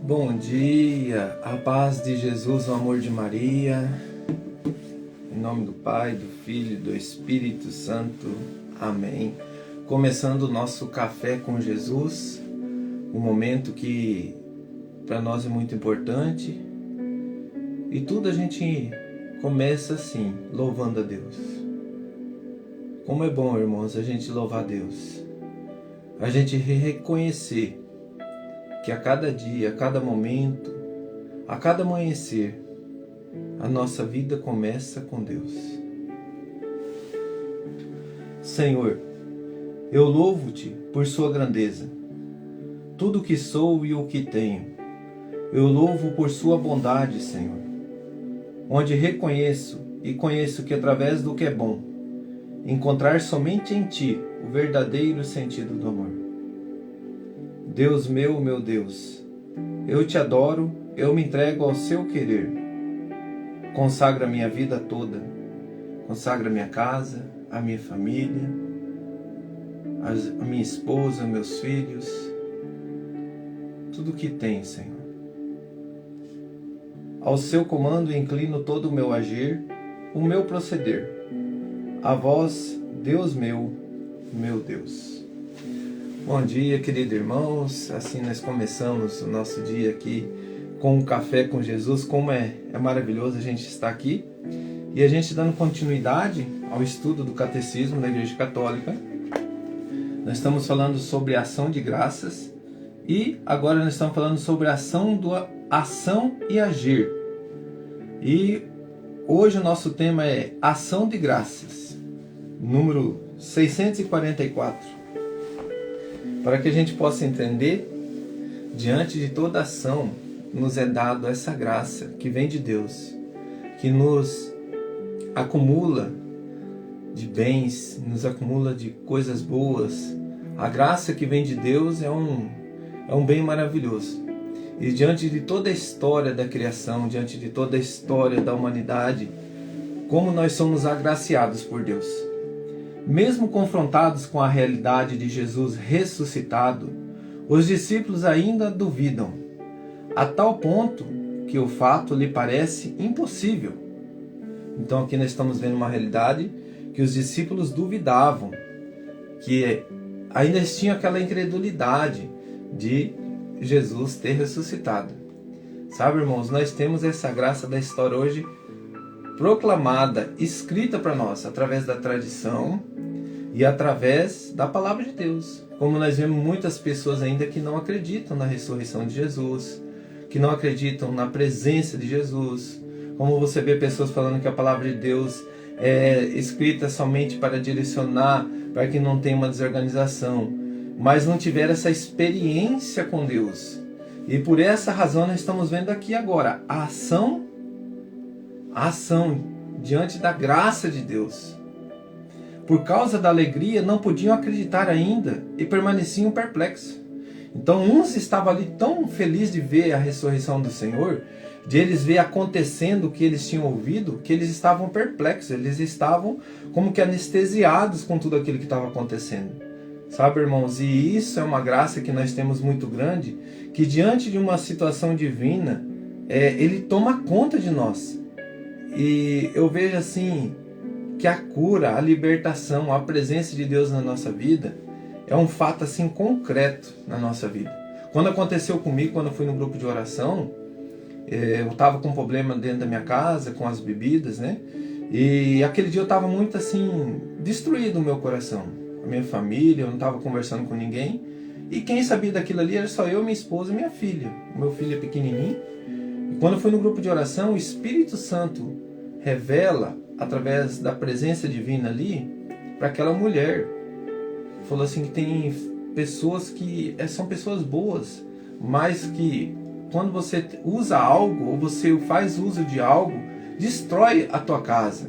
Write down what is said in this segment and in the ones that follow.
Bom dia, a paz de Jesus, o amor de Maria, em nome do Pai, do Filho e do Espírito Santo, amém. Começando o nosso Café com Jesus, um momento que para nós é muito importante, e tudo a gente começa assim, louvando a Deus. Como é bom, irmãos, a gente louvar a Deus, a gente reconhecer que a cada dia, a cada momento, a cada amanhecer, a nossa vida começa com Deus. Senhor, eu louvo-te por sua grandeza, tudo o que sou e o que tenho. Eu louvo por sua bondade, Senhor, onde reconheço e conheço que através do que é bom, encontrar somente em ti o verdadeiro sentido do amor. Deus meu Deus, eu te adoro, eu me entrego ao seu querer. Consagra a minha vida toda, consagra a minha casa, a minha família, a minha esposa, meus filhos, tudo que tem, Senhor. Ao seu comando inclino todo o meu agir, o meu proceder. A vós, Deus meu Deus. Bom dia, queridos irmãos, assim nós começamos o nosso dia aqui com um café com Jesus. Como é maravilhoso a gente estar aqui e a gente dando continuidade ao estudo do Catecismo da Igreja Católica. Nós estamos falando sobre a ação de graças e agora nós estamos falando sobre a ação e agir. E hoje o nosso tema é ação de graças, número 644. Para que a gente possa entender, diante de toda ação, nos é dado essa graça que vem de Deus, que nos acumula de bens, nos acumula de coisas boas. A graça que vem de Deus é um bem maravilhoso. E diante de toda a história da criação, diante de toda a história da humanidade, como nós somos agraciados por Deus. Mesmo confrontados com a realidade de Jesus ressuscitado, os discípulos ainda duvidam, a tal ponto que o fato lhe parece impossível. Então aqui nós estamos vendo uma realidade que os discípulos duvidavam, que ainda tinham aquela incredulidade de Jesus ter ressuscitado. Sabe, irmãos, nós temos essa graça da história hoje proclamada, escrita para nós, através da tradição e através da palavra de Deus. Como nós vemos muitas pessoas ainda que não acreditam na ressurreição de Jesus, que não acreditam na presença de Jesus. Como você vê pessoas falando que a palavra de Deus é escrita somente para direcionar, para que não tenha uma desorganização, mas não tiveram essa experiência com Deus. E por essa razão nós estamos vendo aqui agora a ação diante da graça de Deus. Por causa da alegria, não podiam acreditar ainda e permaneciam perplexos. Então, uns estavam ali tão felizes de ver a ressurreição do Senhor, de eles ver acontecendo o que eles tinham ouvido, que eles estavam perplexos, eles estavam como que anestesiados com tudo aquilo que estava acontecendo. Sabe, irmãos, e isso é uma graça que nós temos muito grande, que diante de uma situação divina, Ele toma conta de nós. E eu vejo assim, que a cura, a libertação, a presença de Deus na nossa vida é um fato assim concreto na nossa vida. Quando aconteceu comigo, quando eu fui no grupo de oração, eu estava com um problema dentro da minha casa, com as bebidas, né? E aquele dia eu estava muito assim, destruído no meu coração. A minha família, eu não estava conversando com ninguém. E quem sabia daquilo ali era só eu, minha esposa e minha filha. O meu filho é pequenininho. E quando eu fui no grupo de oração, o Espírito Santo revela, através da presença divina ali, para aquela mulher. Falou assim que tem pessoas que são pessoas boas, mas que quando você usa algo, ou você faz uso de algo, destrói a tua casa.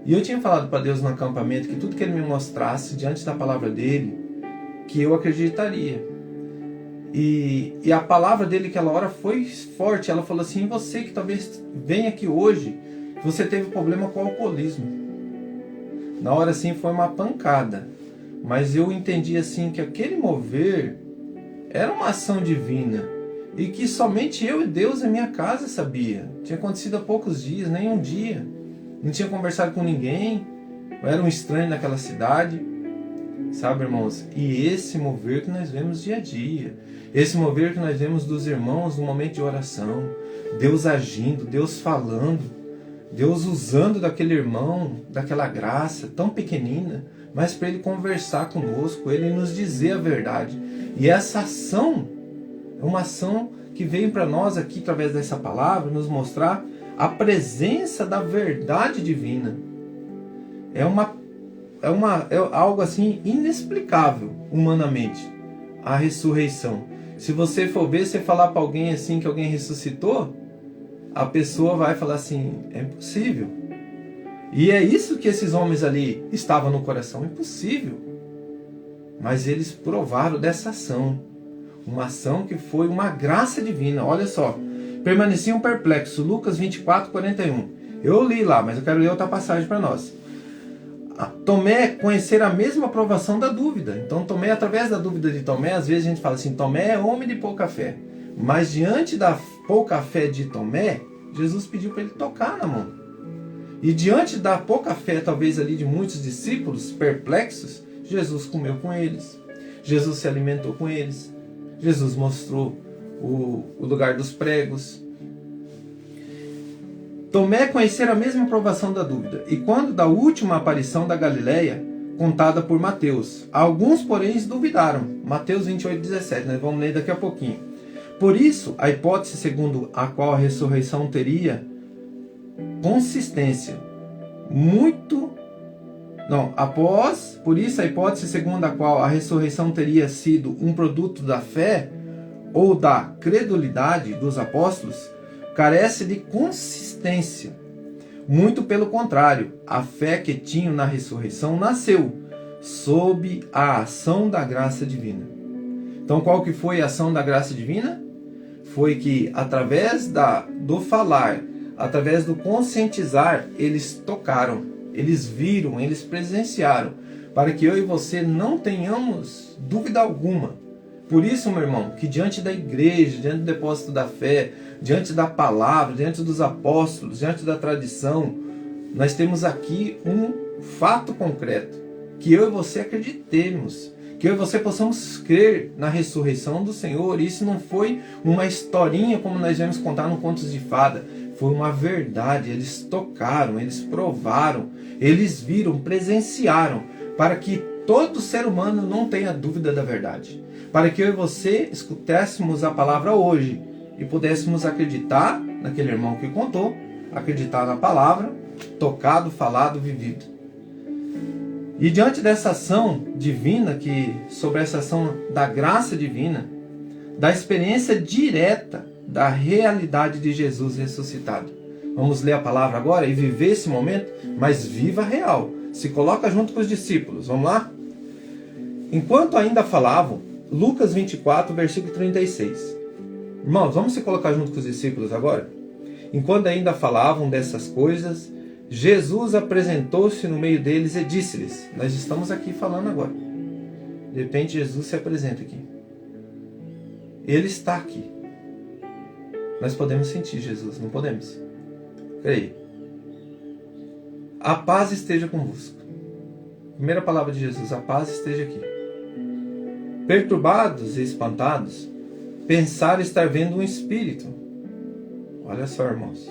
E eu tinha falado para Deus no acampamento que tudo que Ele me mostrasse diante da palavra dEle, que eu acreditaria. E a palavra dEle aquela hora foi forte. Ela falou assim: você que talvez venha aqui hoje, você teve problema com o alcoolismo. Na hora assim foi uma pancada. Mas eu entendi assim que aquele mover era uma ação divina. e que somente eu e Deus em minha casa sabia. Tinha acontecido há poucos dias, nem um dia. Não tinha conversado com ninguém. Eu era um estranho naquela cidade. Sabe, irmãos? E esse mover que nós vemos dia a dia. Esse mover que nós vemos dos irmãos no momento de oração. Deus agindo, Deus falando. Deus usando daquele irmão, daquela graça tão pequenina, mas para ele conversar conosco, ele nos dizer a verdade. E essa ação é uma ação que veio para nós aqui através dessa palavra, nos mostrar a presença da verdade divina. É algo assim inexplicável humanamente, a ressurreição. Se você for ver, você falar para alguém assim que alguém ressuscitou, a pessoa vai falar assim, é impossível. E é isso que esses homens ali estavam no coração, impossível. Mas eles provaram dessa ação, uma ação que foi uma graça divina. Olha só, permaneciam perplexos, Lucas 24, 41. Eu li lá, mas eu quero ler outra passagem para nós. Tomé conhecer a mesma provação da dúvida. Então Tomé, através da dúvida de Tomé, às vezes a gente fala assim, Tomé é homem de pouca fé. Mas diante da pouca fé de Tomé, Jesus pediu para ele tocar na mão. E diante da pouca fé, talvez ali de muitos discípulos perplexos, Jesus comeu com eles. Jesus se alimentou com eles. Jesus mostrou o lugar dos pregos. Tomé conhecer a mesma provação da dúvida. E quando da última aparição da Galileia, contada por Mateus, alguns, porém, duvidaram. Mateus 28, 17, nós vamos ler daqui a pouquinho. Por isso, a hipótese segundo a qual a ressurreição teria consistência por isso a hipótese segundo a qual a ressurreição teria sido um produto da fé ou da credulidade dos apóstolos, carece de consistência. Muito pelo contrário, a fé que tinham na ressurreição nasceu sob a ação da graça divina. Então, qual que foi a ação da graça divina? Foi que através do falar, através do conscientizar, eles tocaram, eles viram, eles presenciaram, para que eu e você não tenhamos dúvida alguma. Por isso, meu irmão, que diante da igreja, diante do depósito da fé, diante da palavra, diante dos apóstolos, diante da tradição, nós temos aqui um fato concreto, que eu e você acreditemos, que eu e você possamos crer na ressurreição do Senhor. Isso não foi uma historinha como nós vamos contar no Contos de Fada. Foi uma verdade. Eles tocaram, eles provaram, eles viram, presenciaram, para que todo ser humano não tenha dúvida da verdade. Para que eu e você escutássemos a palavra hoje e pudéssemos acreditar naquele irmão que contou, acreditar na palavra, tocado, falado, vivido. E diante dessa ação divina, sobre essa ação da graça divina, da experiência direta da realidade de Jesus ressuscitado. Vamos ler a palavra agora e viver esse momento, mas viva real. Se coloca junto com os discípulos. Vamos lá? Enquanto ainda falavam, Lucas 24, versículo 36. Irmãos, vamos se colocar junto com os discípulos agora? Enquanto ainda falavam dessas coisas, Jesus apresentou-se no meio deles e disse-lhes, nós estamos aqui falando agora. De repente Jesus se apresenta aqui. Ele está aqui. Nós podemos sentir Jesus, não podemos? Creia. A paz esteja convosco. Primeira palavra de Jesus, a paz esteja aqui. Perturbados e espantados, pensaram estar vendo um espírito. Olha só, irmãos.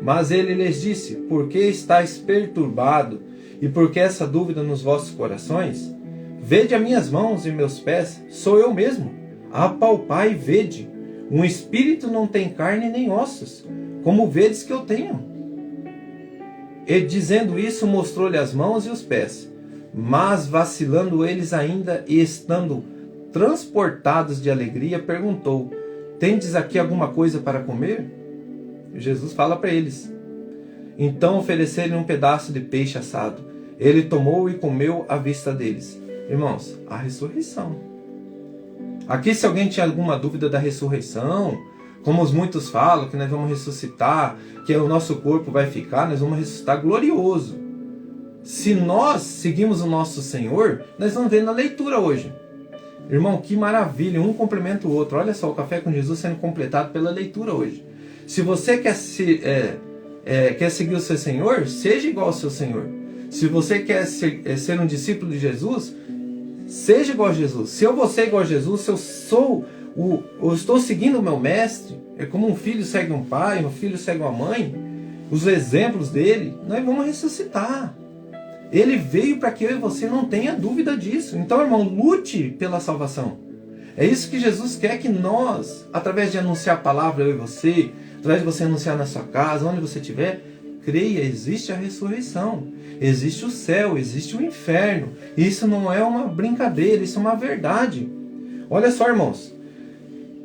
Mas ele lhes disse, por que estáis perturbado e por que essa dúvida nos vossos corações? Vede as minhas mãos e meus pés, sou eu mesmo. Apalpai e vede. Um espírito não tem carne nem ossos, como vedes que eu tenho. E dizendo isso, mostrou-lhe as mãos e os pés. Mas vacilando eles ainda e estando transportados de alegria, perguntou, tendes aqui alguma coisa para comer? Jesus fala para eles. Então ofereceram-lhe um pedaço de peixe assado. Ele tomou e comeu à vista deles. Irmãos, a ressurreição. Aqui, se alguém tinha alguma dúvida da ressurreição, como os muitos falam, que nós vamos ressuscitar, que o nosso corpo vai ficar, nós vamos ressuscitar glorioso. Se nós seguimos o nosso Senhor, nós vamos ver na leitura hoje. Irmão, que maravilha, um complementa o outro. Olha só, o Café com Jesus sendo completado pela leitura hoje. Se você quer seguir o seu Senhor, seja igual ao seu Senhor. Se você quer ser um discípulo de Jesus, seja igual a Jesus. Se eu vou ser igual a Jesus, se eu estou seguindo o meu mestre, é como um filho segue um pai, um filho segue uma mãe, os exemplos dele, nós vamos ressuscitar. Ele veio para que eu e você não tenha dúvida disso. Então, irmão, lute pela salvação. É isso que Jesus quer que nós, através de anunciar a palavra, eu e você, através de você anunciar na sua casa, onde você estiver, creia, existe a ressurreição, existe o céu, existe o inferno. Isso não é uma brincadeira, isso é uma verdade. Olha só, irmãos.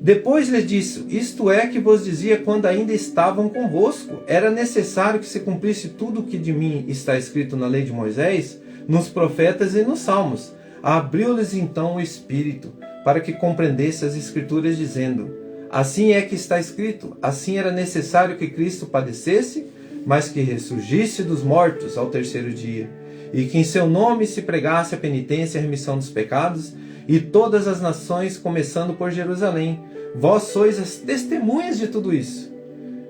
Depois lhe disse, isto é que vos dizia quando ainda estavam convosco. Era necessário que se cumprisse tudo o que de mim está escrito na lei de Moisés, nos profetas e nos salmos. Abriu-lhes então o Espírito, para que compreendesse as Escrituras, dizendo, assim é que está escrito, assim era necessário que Cristo padecesse, mas que ressurgisse dos mortos ao terceiro dia, e que em seu nome se pregasse a penitência e a remissão dos pecados, e todas as nações, começando por Jerusalém. Vós sois as testemunhas de tudo isso.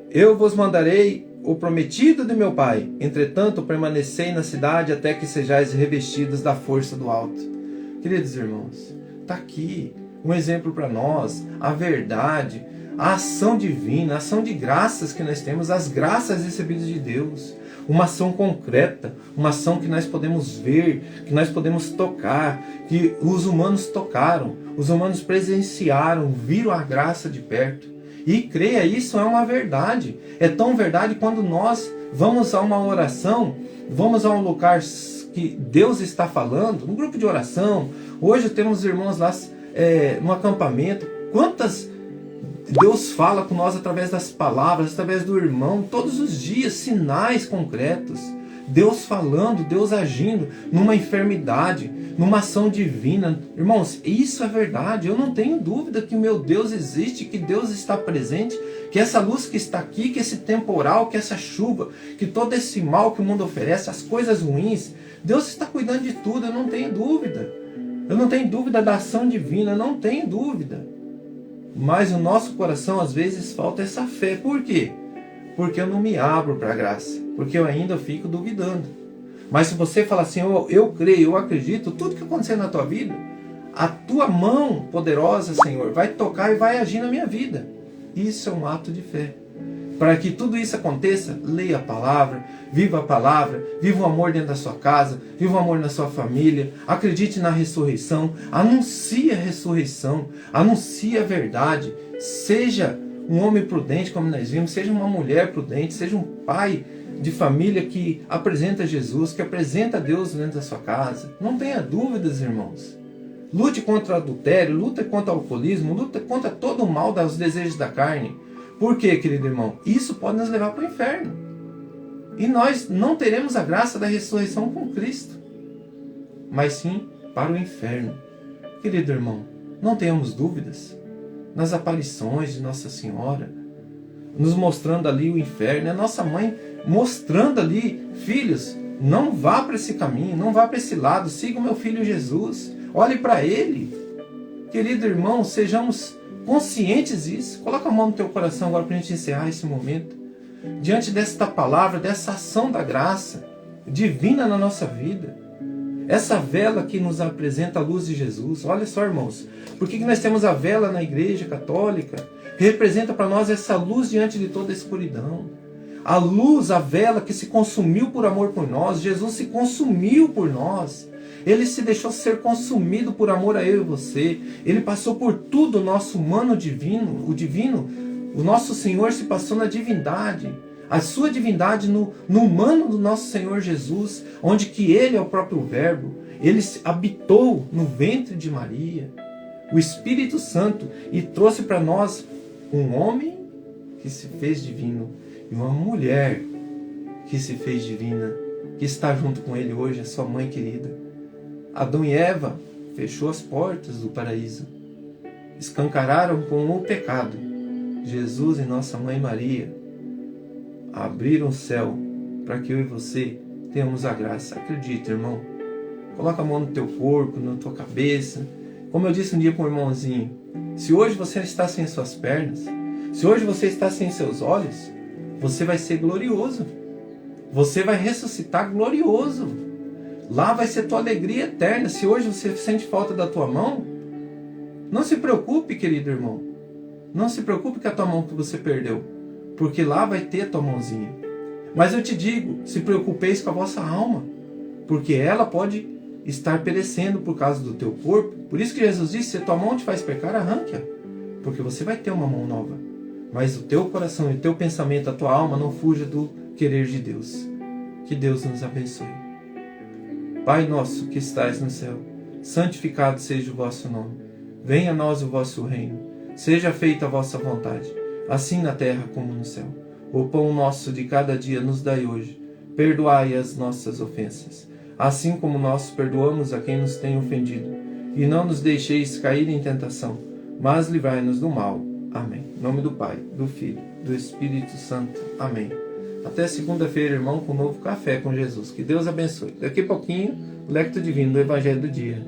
Eu vos mandarei o prometido de meu Pai. Entretanto, permanecei na cidade até que sejais revestidos da força do alto. Queridos irmãos, está aqui um exemplo para nós, a verdade, a ação divina, a ação de graças que nós temos, as graças recebidas de Deus. Uma ação concreta, uma ação que nós podemos ver, que nós podemos tocar, que os humanos tocaram, os humanos presenciaram, viram a graça de perto. E creia, isso é uma verdade. É tão verdade quando nós vamos a uma oração, vamos a um lugar que Deus está falando, um grupo de oração. Hoje temos irmãos lá no acampamento. Quantas Deus fala com nós através das palavras, através do irmão, todos os dias, sinais concretos. Deus falando, Deus agindo numa enfermidade, numa ação divina. Irmãos, isso é verdade. Eu não tenho dúvida que o meu Deus existe, que Deus está presente, que essa luz que está aqui, que esse temporal, que essa chuva, que todo esse mal que o mundo oferece, as coisas ruins, Deus está cuidando de tudo, eu não tenho dúvida. Eu não tenho dúvida da ação divina, eu não tenho dúvida. Mas no nosso coração, às vezes, falta essa fé. Por quê? Porque eu não me abro para a graça. Porque eu ainda fico duvidando. Mas se você falar assim, eu creio, eu acredito, tudo que acontecer na tua vida, a tua mão poderosa, Senhor, vai tocar e vai agir na minha vida. Isso é um ato de fé. Para que tudo isso aconteça, leia a palavra, viva o amor dentro da sua casa, viva o amor na sua família, acredite na ressurreição, anuncie a ressurreição, anuncie a verdade, seja um homem prudente, como nós vimos, seja uma mulher prudente, seja um pai de família que apresenta Jesus, que apresenta Deus dentro da sua casa. Não tenha dúvidas, irmãos. Lute contra o adultério, lute contra o alcoolismo, lute contra todo o mal dos desejos da carne. Por quê, querido irmão? Isso pode nos levar para o inferno. E nós não teremos a graça da ressurreição com Cristo, mas sim para o inferno. Querido irmão, não tenhamos dúvidas. Nas aparições de Nossa Senhora, nos mostrando ali o inferno, a nossa mãe mostrando ali, filhos, não vá para esse caminho, não vá para esse lado, siga o meu filho Jesus, olhe para ele. Querido irmão, sejamos conscientes disso. Coloca a mão no teu coração agora para a gente encerrar esse momento. Diante desta palavra, dessa ação da graça divina na nossa vida. Essa vela que nos apresenta a luz de Jesus. Olha só, irmãos. Por que nós temos a vela na igreja católica? Representa para nós essa luz diante de toda a escuridão. A luz, a vela que se consumiu por amor por nós. Jesus se consumiu por nós. Ele se deixou ser consumido por amor a eu e você. Ele passou por tudo, o nosso humano divino, o divino. O nosso Senhor se passou na divindade. A sua divindade no humano do nosso Senhor Jesus, onde que Ele é o próprio Verbo. Ele habitou no ventre de Maria, o Espírito Santo, e trouxe para nós um homem que se fez divino e uma mulher que se fez divina, que está junto com Ele hoje, a sua mãe querida. Adão e Eva fechou as portas do paraíso, escancararam com o pecado. Jesus e nossa mãe Maria abriram o céu para que eu e você tenhamos a graça. Acredita, irmão. Coloca a mão no teu corpo, na tua cabeça. Como eu disse um dia para um irmãozinho, se hoje você está sem suas pernas, se hoje você está sem seus olhos, você vai ser glorioso. Você vai ressuscitar glorioso. Lá vai ser tua alegria eterna. Se hoje você sente falta da tua mão, não se preocupe, querido irmão. Não se preocupe com a tua mão que você perdeu, porque lá vai ter a tua mãozinha. Mas eu te digo, se preocupeis com a vossa alma, porque ela pode estar perecendo por causa do teu corpo. Por isso que Jesus disse, se a tua mão te faz pecar, arranque-a, porque você vai ter uma mão nova. Mas o teu coração e o teu pensamento, a tua alma, não fuja do querer de Deus. Que Deus nos abençoe. Pai nosso que estais no céu, santificado seja o vosso nome. Venha a nós o vosso reino. Seja feita a vossa vontade, assim na terra como no céu. O pão nosso de cada dia nos dai hoje. Perdoai as nossas ofensas, assim como nós perdoamos a quem nos tem ofendido. E não nos deixeis cair em tentação, mas livrai-nos do mal. Amém. Em nome do Pai, do Filho, do Espírito Santo. Amém. Até segunda-feira, irmão, com um novo Café com Jesus. Que Deus abençoe. Daqui a pouquinho, o Lecto Divino do Evangelho do Dia.